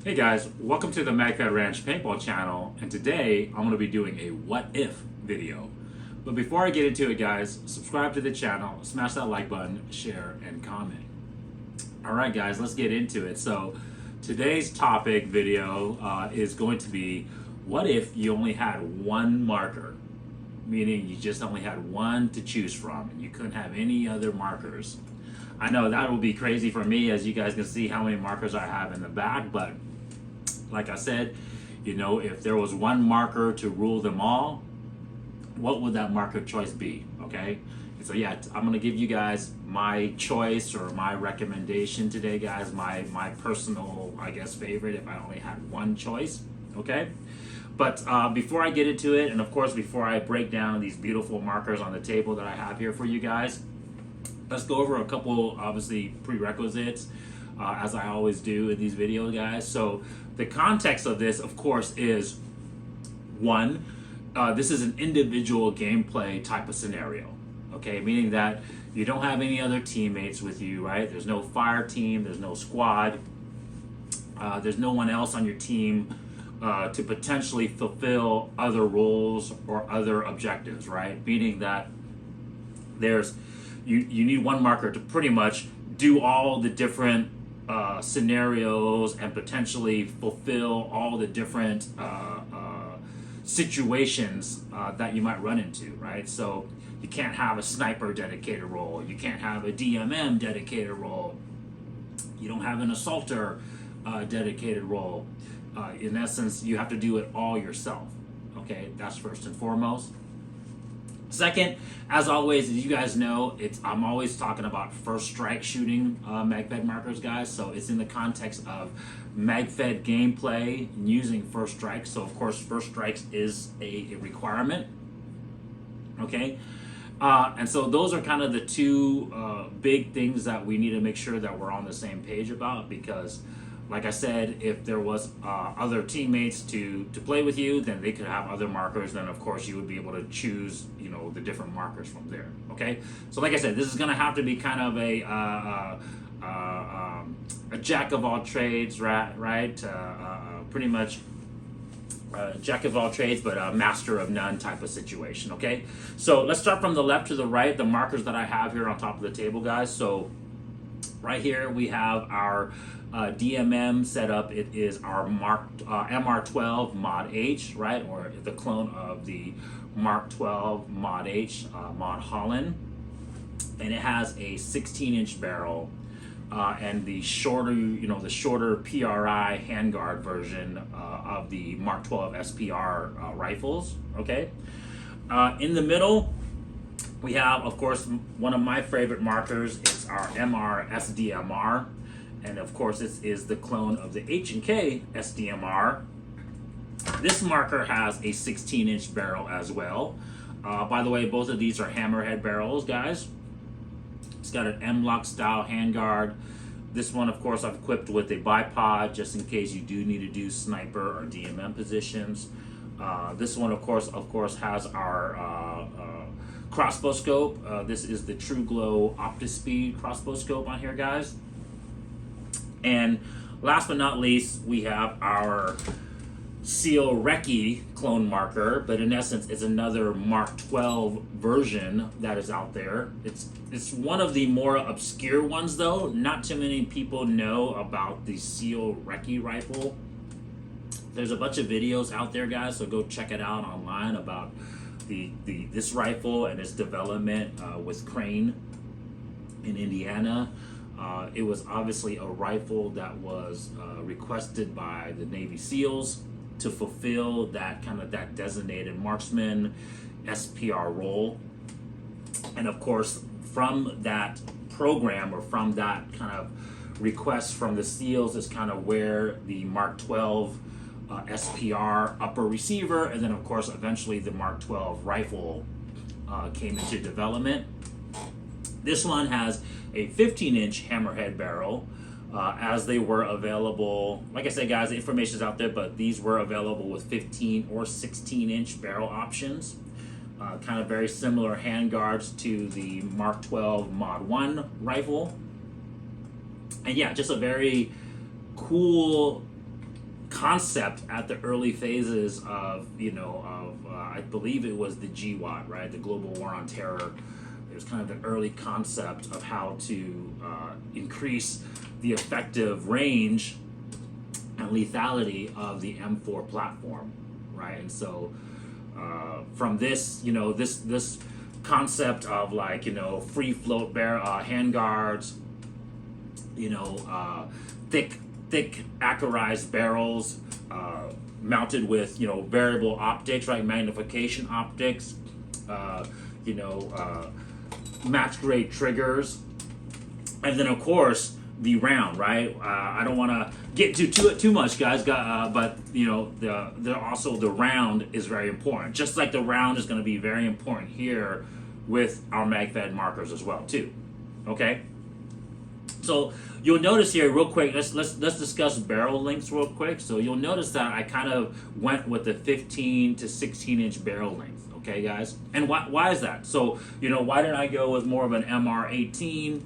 Hey guys, welcome to the MagFed Ranch Paintball channel, and today I'm going to be doing a what if video. But before I get into it guys, subscribe to the channel, smash that like button, share, and comment. Alright guys, let's get into it. So today's topic video is going to be, what if you only had one marker? Meaning you just only had one to choose from and you couldn't have any other markers. I know that would be crazy for me, as you guys can see how many markers I have in the back, but like I said, you know, if there was one marker to rule them all, what would that marker choice be? Okay, and so yeah, I'm gonna give you guys my choice or my recommendation today, guys. My personal, I guess, favorite if I only had one choice. Okay, but before I get into it, and of course before I break down these beautiful markers on the table that I have here for you guys, let's go over a couple, obviously, prerequisites, as I always do in these videos, guys. So the context of this, of course, is one, this is an individual gameplay type of scenario, okay? Meaning that you don't have any other teammates with you, right? There's no fire team, there's no squad, there's no one else on your team to potentially fulfill other roles or other objectives, right? Meaning that there's you need one marker to pretty much do all the different scenarios and potentially fulfill all the different situations that you might run into, right? So you can't have a sniper dedicated role, you can't have a DMM dedicated role, you don't have an assaulter dedicated role. In essence, you have to do it all yourself. Okay, that's first and foremost. Second, as always, as you guys know, I'm always talking about first strike shooting MagFed markers, guys. So it's in the context of MagFed gameplay using first strikes. So of course, first strikes is a requirement. Okay, and so those are kind of the two big things that we need to make sure that we're on the same page about, because like I said, if there was other teammates to play with you, then they could have other markers. Then of course you would be able to choose, you know, the different markers from there. Okay, so like I said, this is going to have to be kind of a jack of all trades, right? Pretty much jack of all trades, but a master of none type of situation. Okay, so let's start from the left to the right. The markers that I have here on top of the table, guys. So right here we have our DMM setup. It is our MR12 Mod H, right, or the clone of the Mark 12 Mod H, Mod Holland, and it has a 16-inch barrel and the shorter, the shorter PRI handguard version of the Mark 12 SPR rifles. Okay, in the middle we have, of course, one of my favorite markers. It's our MR SDMR. And of course, this is the clone of the H&K SDMR. This marker has a 16-inch barrel as well. By the way, both of these are hammerhead barrels, guys. It's got an M-LOK style handguard. This one, of course, I've equipped with a bipod just in case you do need to do sniper or DMM positions. This one, of course, has our crossbow scope. This is the True Glow OptiSpeed crossbow scope on here, guys. And last but not least, we have our Seal Recce clone marker, but in essence, it's another Mark 12 version that is out there. It's one of the more obscure ones, though. Not too many people know about the Seal Recce rifle. There's a bunch of videos out there, guys, so go check it out online about this rifle and its development with Crane in Indiana. It was obviously a rifle that was requested by the Navy SEALs to fulfill that designated marksman SPR role. And of course, from that program, or from that kind of request from the SEALs, is kind of where the Mark 12 SPR upper receiver, and then of course eventually the Mark 12 rifle came into development. This one has a 15-inch hammerhead barrel, as they were available. Like I said, guys, the information is out there, but these were available with 15 or 16-inch barrel options. Kind of very similar handguards to the Mark 12 Mod 1 rifle. And yeah, just a very cool concept at the early phases of, I believe it was the GWAT, right? The Global War on Terror. It was kind of the early concept of how to increase the effective range and lethality of the M4 platform, right? And so from this, this concept of like, free float handguards, thick accurized barrels, mounted with, variable optics, right? Magnification optics, match grade triggers, and then of course the round, right? I don't want to get into it too much, guys. But also the round is very important. Just like the round is going to be very important here with our mag-fed markers as well, too. Okay. So you'll notice here, real quick. Let's discuss barrel lengths real quick. So you'll notice that I kind of went with the 15 to 16-inch barrel length. Okay, guys. And why is that? So why didn't I go with more of an MR18?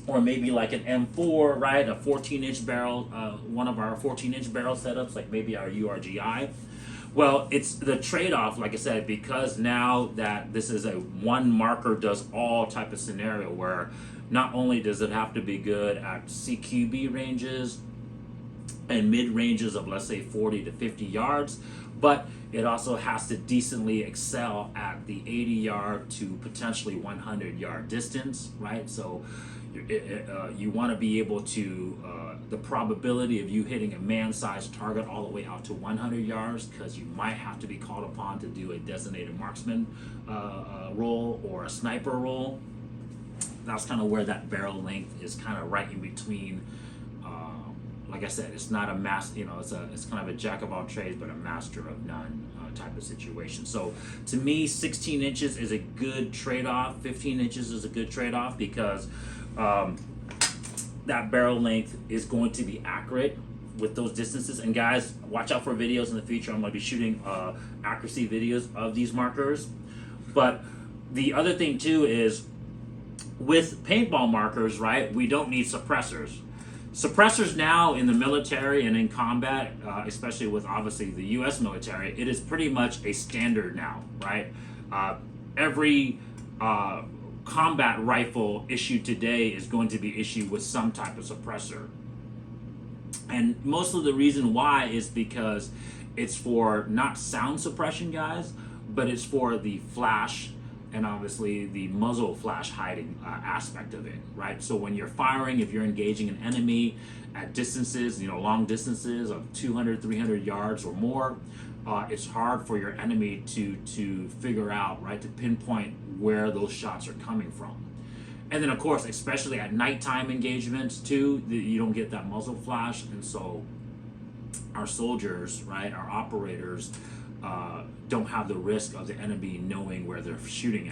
Or maybe like an M4, right? A 14-inch barrel, one of our 14-inch barrel setups, like maybe our URGI. Well, it's the trade-off, like I said, because now that this is a one marker does all type of scenario where not only does it have to be good at CQB ranges and mid ranges of, let's say, 40 to 50 yards, but it also has to decently excel at the 80-yard to potentially 100-yard distance, right? So you want to be able to, the probability of you hitting a man-sized target all the way out to 100 yards, because you might have to be called upon to do a designated marksman role or a sniper role. That's kind of where that barrel length is kind of right in between. Like I said, it's not a it's kind of a jack of all trades, but a master of none type of situation. So to me, 16 inches is a good trade-off. 15 inches is a good trade-off because that barrel length is going to be accurate with those distances. And guys, watch out for videos in the future. I'm going to be shooting accuracy videos of these markers. But the other thing too is with paintball markers, right, we don't need suppressors. Suppressors now in the military and in combat, especially with obviously the U.S. military, it is pretty much a standard now, right? Every combat rifle issued today is going to be issued with some type of suppressor. And most of the reason why is because it's for not sound suppression, guys, but it's for the flash and obviously the muzzle flash hiding aspect of it, right? So when you're firing, if you're engaging an enemy at distances, long distances of 200, 300 yards or more, it's hard for your enemy to figure out, right, to pinpoint where those shots are coming from. And then of course, especially at nighttime engagements too, you don't get that muzzle flash. And so our soldiers, right, our operators, don't have the risk of the enemy knowing where they're shooting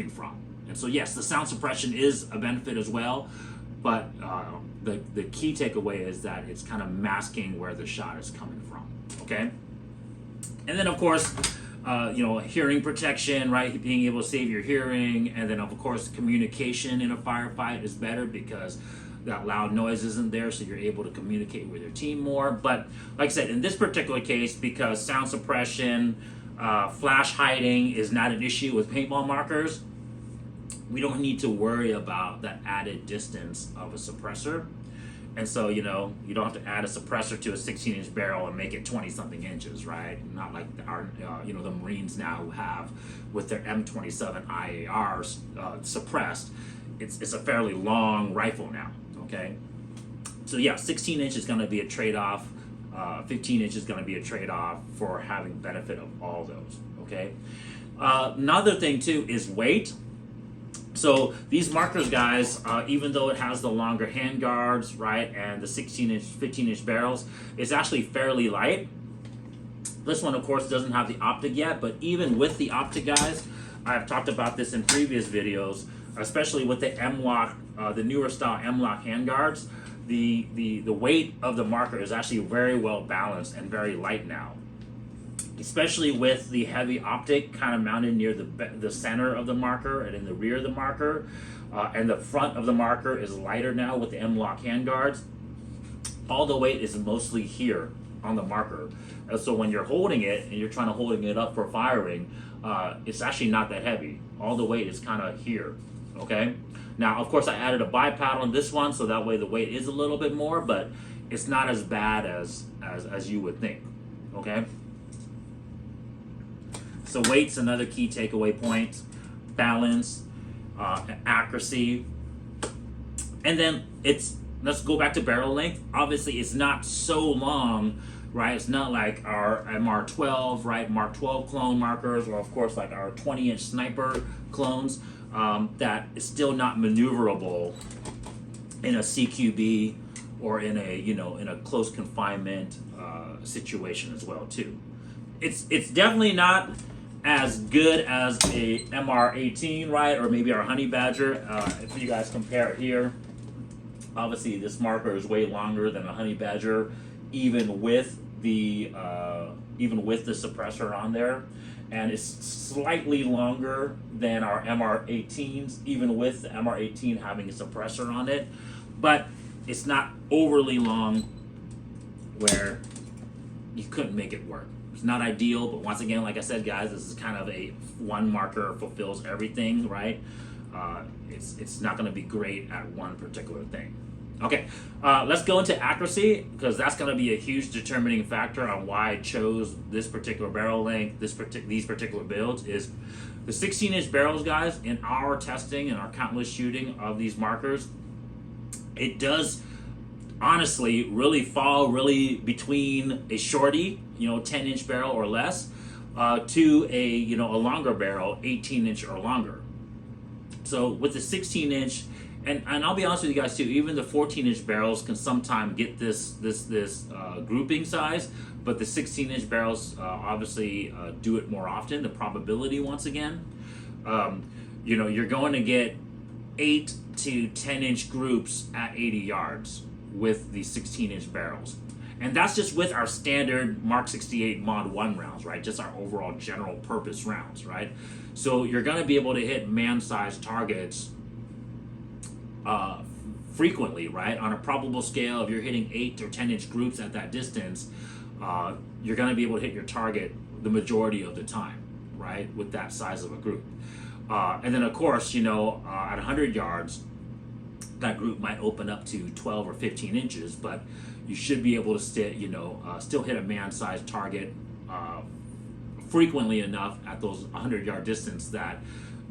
from. And so yes, the sound suppression is a benefit as well, but the key takeaway is that it's kind of masking where the shot is coming from, okay? And then of course, hearing protection, right, being able to save your hearing, and then of course communication in a firefight is better because that loud noise isn't there, so you're able to communicate with your team more. But like I said, in this particular case, because sound suppression, flash hiding is not an issue with paintball markers, we don't need to worry about that added distance of a suppressor. And so, you don't have to add a suppressor to a 16-inch barrel and make it 20-something inches, right? Not like our, the Marines now who have with their M27 IARs suppressed. It's a fairly long rifle now. Okay, so yeah, 16 inch is going to be a trade-off. 15 inch is going to be a trade-off for having benefit of all those. Okay, another thing too is weight. So these markers, guys, even though it has the longer hand guards, right, and the 16 inch, 15 inch barrels, it's actually fairly light. This one, of course, doesn't have the optic yet, but even with the optic, guys, I've talked about this in previous videos, especially with the M-Lock, the newer style M-Lock handguards, the weight of the marker is actually very well balanced and very light now. Especially with the heavy optic kind of mounted near the center of the marker and in the rear of the marker, and the front of the marker is lighter now with the M-Lock handguards. all the weight is mostly here on the marker. And so when you're holding it and you're trying to holding it up for firing, it's actually not that heavy. All the weight is kind of here, okay? Now, of course, I added a bipod on this one, so that way the weight is a little bit more, but it's not as bad as you would think, okay? So weight's another key takeaway point. Balance, accuracy, and then let's go back to barrel length. Obviously, it's not so long, right? It's not like our MR12, right? Mark 12 clone markers, or of course like our 20-inch sniper clones, that is still not maneuverable in a CQB or in a in a close confinement situation as well too. It's definitely not as good as a MR18, right? Or maybe our Honey Badger. If you guys compare it here, obviously this marker is way longer than a Honey Badger, even with the suppressor on there, and it's slightly longer than our MR18s, even with the MR18 having a suppressor on it, but it's not overly long where you couldn't make it work. It's not ideal, but once again, like I said, guys, this is kind of a one marker fulfills everything, right? It's not going to be great at one particular thing. Okay, let's go into accuracy, because that's going to be a huge determining factor on why I chose this particular barrel length, these particular builds. Is the 16-inch barrels, guys, in our testing and our countless shooting of these markers, it does honestly really fall between a shorty, 10-inch barrel or less, to a longer barrel, 18-inch or longer. So with the 16-inch, and I'll be honest with you guys too, even the 14-inch barrels can sometimes get this grouping size, but the 16-inch barrels obviously do it more often. The probability, once again, you're going to get 8 to 10-inch groups at 80 yards with the 16-inch barrels. And that's just with our standard Mark 68 Mod 1 rounds, right? Just our overall general purpose rounds, right? So you're going to be able to hit man-sized targets frequently, right? On a probable scale, if you're hitting 8 or 10-inch groups at that distance, you're going to be able to hit your target the majority of the time, right? With that size of a group. And then, of course, at 100 yards, that group might open up to 12 or 15 inches, but you should be able to still hit a man-sized target frequently enough at those 100-yard distance that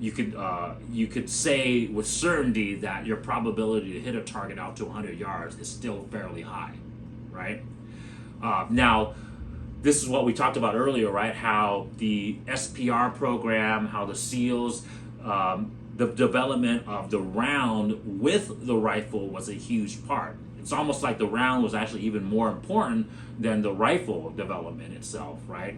you could say with certainty that your probability to hit a target out to 100 yards is still fairly high, right? Now, this is what we talked about earlier, right? How the SPR program, how the SEALs, the development of the round with the rifle was a huge part. It's almost like the round was actually even more important than the rifle development itself, right?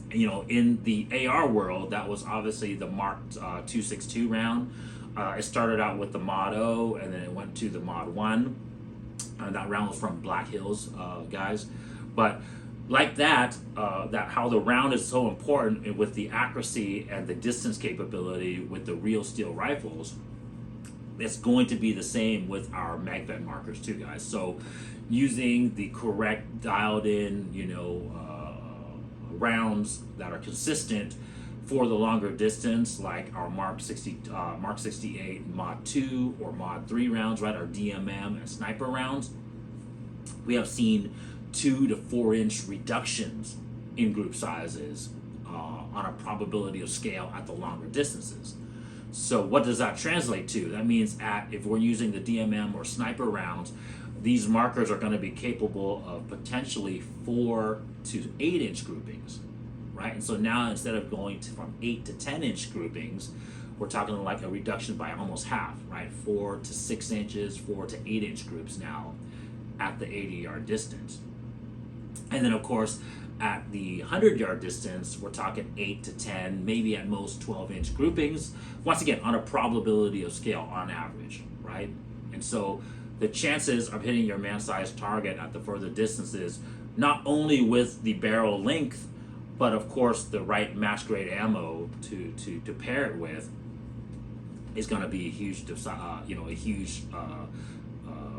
In the AR world, that was obviously the Mark 262 round. It started out with the Mod O, and then it went to the Mod 1. That round was from Black Hills, guys. But like that how the round is so important with the accuracy and the distance capability with the real steel rifles, it's going to be the same with our MagVet markers too, guys. So using the correct dialed in, rounds that are consistent for the longer distance, like our Mark 68 Mod 2 or Mod 3 rounds, right? Our DMM and sniper rounds, we have seen 2 to 4 inch reductions in group sizes on a probability of scale at the longer distances. So what does that translate to? That means if we're using the DMM or sniper rounds, these markers are going to be capable of potentially 4 to 8 inch groupings, right? And so now instead of going from 8 to 10 inch groupings, we're talking like a reduction by almost half, right? 4 to 6 inches, 4 to 8 inch groups now at the 80-yard distance. And then, of course, at the 100-yard distance, we're talking 8 to 10, maybe at most 12-inch groupings, once again, on a probability of scale on average, right? And so the chances of hitting your man-sized target at the further distances, not only with the barrel length, but of course the right match-grade ammo to pair it with, is going to be a huge,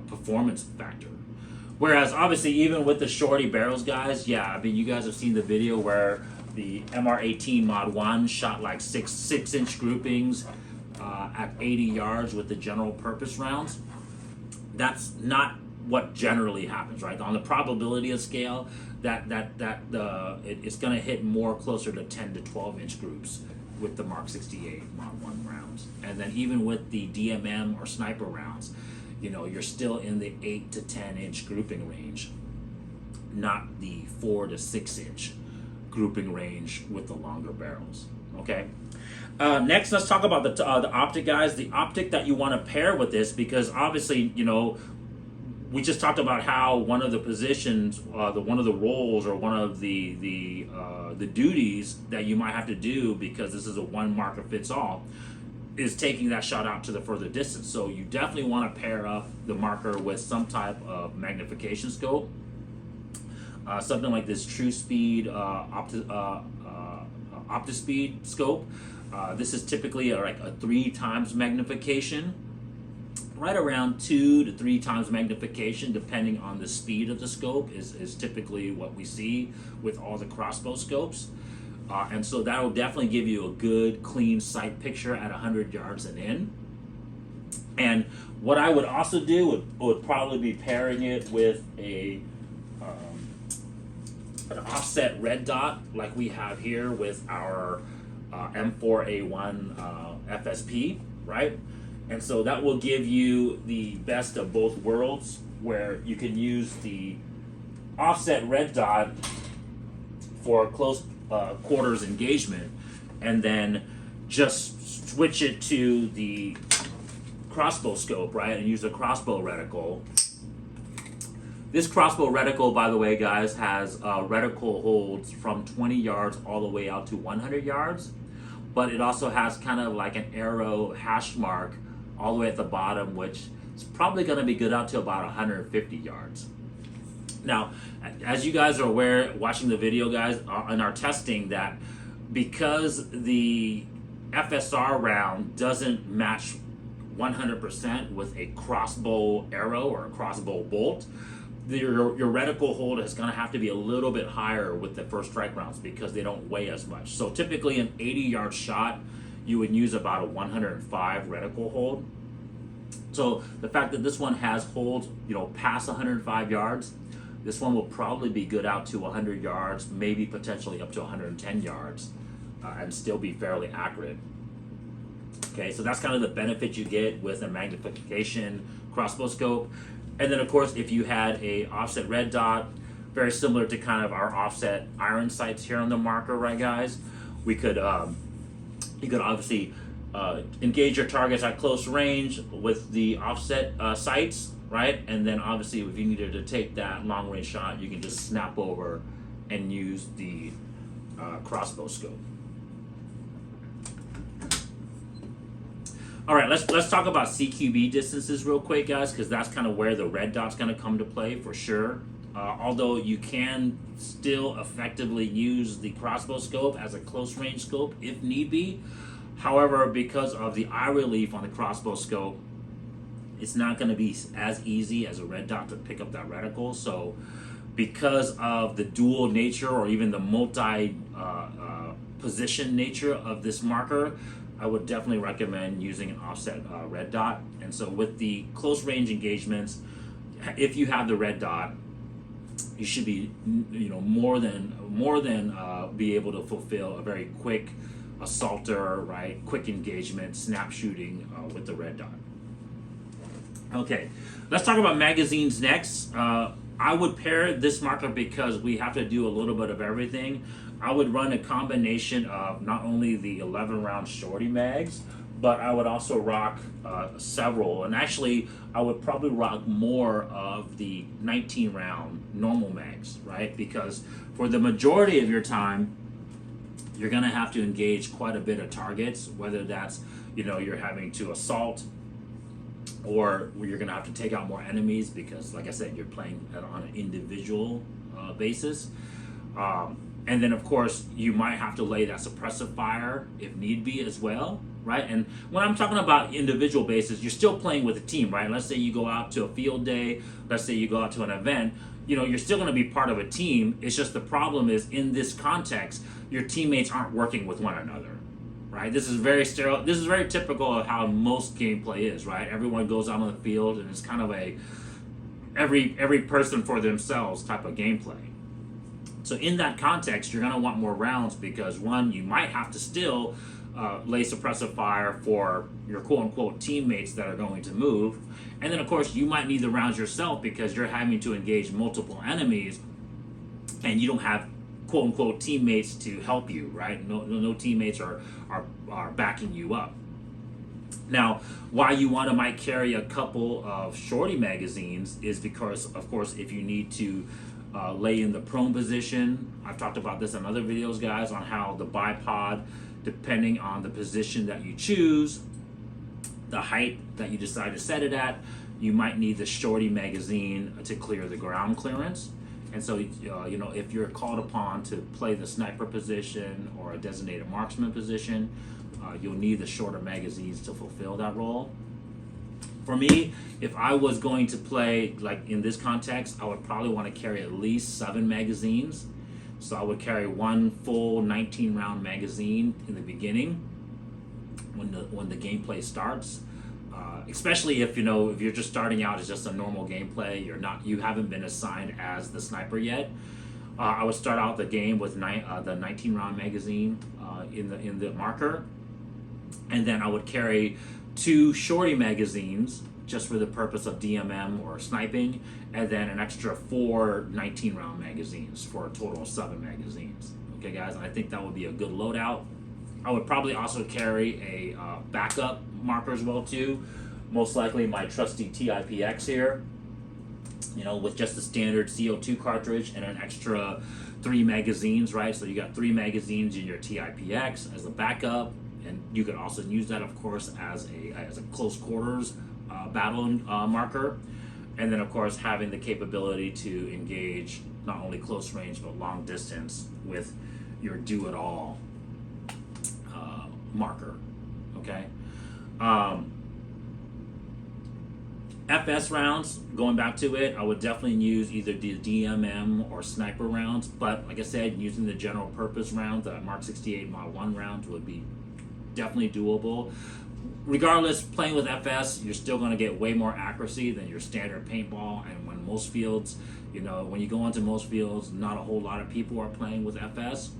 performance factor. Whereas obviously even with the shorty barrels, guys, yeah, I mean you guys have seen the video where the MR18 Mod 1 shot like six-inch groupings at 80 yards with the general purpose rounds. That's not what generally happens, right? On the probability of scale, it's going to hit more closer to 10 to 12-inch groups with the Mark 68 Mod 1 rounds. And then even with the DMM or sniper rounds, you know, you're still in the 8 to 10-inch grouping range, not the 4 to 6-inch grouping range with the longer barrels, okay? Next, let's talk about the optic, guys. The optic that you want to pair with this, because obviously, you know, we just talked about how one of the positions, one of the roles, or one of the duties that you might have to do, because this is a one marker fits all, is taking that shot out to the further distance. So you definitely want to pair up the marker with some type of magnification scope, something like this True Speed OptiSpeed scope. This is typically like a 3 times magnification, right around 2 to 3 times magnification, depending on the speed of the scope, is typically what we see with all the crossbow scopes. And so that will definitely give you a good, clean sight picture at 100 yards and in. And what I would also do would probably be pairing it with an offset red dot like we have here with our M4A1 FSP, right? And so that will give you the best of both worlds, where you can use the offset red dot for close quarters engagement, and then just switch it to the crossbow scope, right? And use a crossbow reticle. This crossbow reticle, by the way, guys, has reticle holds from 20 yards all the way out to 100 yards, but it also has kind of like an arrow hash mark all the way at the bottom, which is probably going to be good out to about 150 yards. Now, as you guys are aware, watching the video, guys, in our testing, that because the FSR round doesn't match 100% with a crossbow arrow or a crossbow bolt, your reticle hold is going to have to be a little bit higher with the first strike rounds because they don't weigh as much. So typically an 80-yard shot, you would use about a 105 reticle hold. So the fact that this one has holds, you know, past 105 yards, this one will probably be good out to 100 yards, maybe potentially up to 110 yards, and still be fairly accurate. Okay, so that's kind of the benefit you get with a magnification crossbow scope. And then of course, if you had a offset red dot, very similar to kind of our offset iron sights here on the marker, right, guys? We could, you could obviously engage your targets at close range with the offset sights, right? And then obviously if you needed to take that long range shot, you can just snap over and use the crossbow scope. All right, let's talk about CQB distances real quick, guys, because that's kind of where the red dot's going to come to play for sure. Although you can still effectively use the crossbow scope as a close range scope if need be. However, because of the eye relief on the crossbow scope, it's not going to be as easy as a red dot to pick up that reticle. So because of the dual nature or even the multi position nature of this marker, I would definitely recommend using an offset red dot. And so with the close range engagements, if you have the red dot, you should be, you know, more than be able to fulfill a very quick assaulter, right? Quick engagement, snap shooting with the red dot. Okay, let's talk about magazines next. I would pair this marker because we have to do a little bit of everything. I would run a combination of not only the 11-round shorty mags, but I would also rock several, and actually I would probably rock more of the 19-round normal mags, right? Because for the majority of your time, you're gonna have to engage quite a bit of targets, whether that's, you know, you're having to assault, or you're gonna have to take out more enemies because, like I said, you're playing on an individual basis. And then of course you might have to lay that suppressive fire if need be as well, right? And when I'm talking about individual bases, you're still playing with a team, right? Let's say you go out to a field day, let's say you go out to an event, you're still going to be part of a team. It's just the problem is in this context, your teammates aren't working with one another, right? This is very typical of how most gameplay is, right? Everyone goes out on the field and it's kind of a every person for themselves type of gameplay. So in that context, you're going to want more rounds because one, you might have to still lay suppressive fire for your quote-unquote teammates that are going to move. And then, of course, you might need the rounds yourself because you're having to engage multiple enemies and you don't have quote-unquote teammates to help you, right? No teammates are backing you up. Now, why you might carry a couple of shorty magazines is because, of course, if you need to lay in the prone position. I've talked about this in other videos, guys, on how the bipod, depending on the position that you choose, the height that you decide to set it at, you might need the shorty magazine to clear the ground clearance. And so, if you're called upon to play the sniper position or a designated marksman position, you'll need the shorter magazines to fulfill that role. For me, if I was going to play, like in this context, I would probably want to carry at least 7 magazines. So I would carry one full 19-round magazine in the beginning when the gameplay starts. Especially if you're just starting out as just a normal gameplay, you haven't been assigned as the sniper yet. I would start out the game with the 19-round magazine in the marker, and then I would carry 2 shorty magazines just for the purpose of DMM or sniping, and then an extra 4 19-round magazines for a total of 7 magazines. Okay, guys, I think that would be a good loadout. I would probably also carry a backup marker as well too. Most likely my trusty TIPX here, with just the standard CO2 cartridge and an extra 3 magazines, right? So you got 3 magazines in your TIPX as a backup, and you could also use that, of course, as a close quarters battle marker. And then, of course, having the capability to engage not only close range but long distance with your do-it-all marker. Okay. FS rounds, going back to it, I would definitely use either the DMM or sniper rounds, but like I said, using the general purpose rounds, the Mark 68 Mod 1 rounds would be definitely doable. Regardless, playing with FS, you're still going to get way more accuracy than your standard paintball, and when most fields, when you go onto most fields, not a whole lot of people are playing with FS,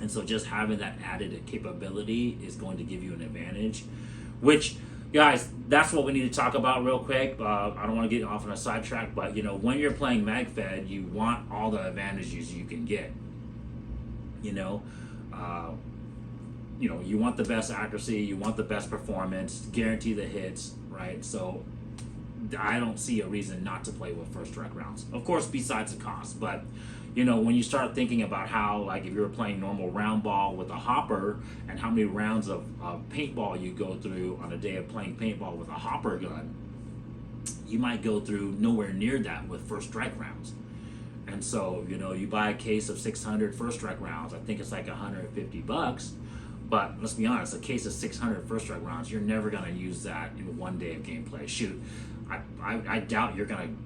and so just having that added capability is going to give you an advantage, which, guys, that's what we need to talk about real quick. I don't want to get off on a sidetrack, but when you're playing MagFed, you want all the advantages you can get. You want the best accuracy, you want the best performance, guarantee the hits, right? So I don't see a reason not to play with first strike rounds. Of course, besides the cost, but when you start thinking about how, like, if you were playing normal round ball with a hopper and how many rounds of paintball you go through on a day of playing paintball with a hopper gun, you might go through nowhere near that with first strike rounds. And so, you buy a case of 600 first strike rounds, I think it's like $150. But let's be honest, a case of 600 first strike rounds, you're never going to use that in one day of gameplay. Shoot, I doubt you're going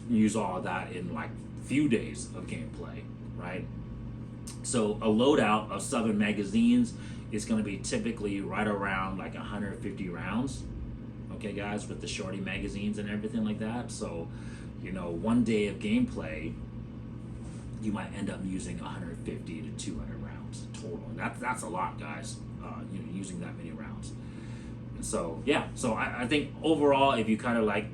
to use all of that in like few days of gameplay, right? So a loadout of 7 magazines is going to be typically right around like 150 rounds. Okay, guys, with the shorty magazines and everything like that. So, one day of gameplay, you might end up using 150 to 200 rounds total. And that's a lot, guys, using that many rounds. And so, yeah, so I think overall, if you kind of like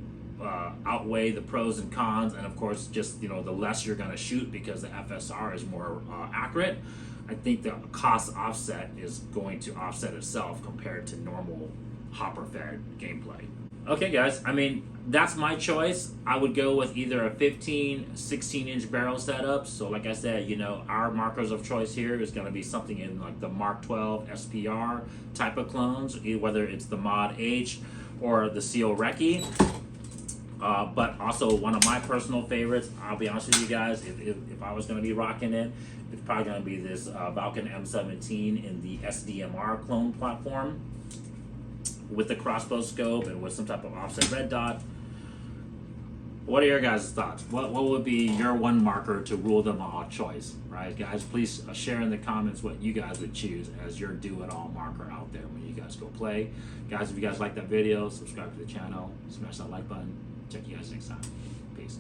outweigh the pros and cons, and of course just the less you're going to shoot because the FSR is more accurate, I think the cost offset is going to offset itself compared to normal hopper fed gameplay. Okay, guys, I mean, that's my choice. I would go with either a 15, 16-inch barrel setup. So like I said, our markers of choice here is going to be something in like the Mark 12 SPR type of clones, whether it's the Mod H or the Seal Recce. But also one of my personal favorites, I'll be honest with you guys, if I was going to be rocking it, it's probably going to be this Vulcan M17 in the SDMR clone platform with the crossbow scope and with some type of offset red dot. What are your guys' thoughts? What would be your one marker to rule them all choice, right? Guys, please share in the comments what you guys would choose as your do-it-all marker out there when you guys go play. Guys, if you guys like that video, subscribe to the channel, smash that like button. Check you guys next time. Peace.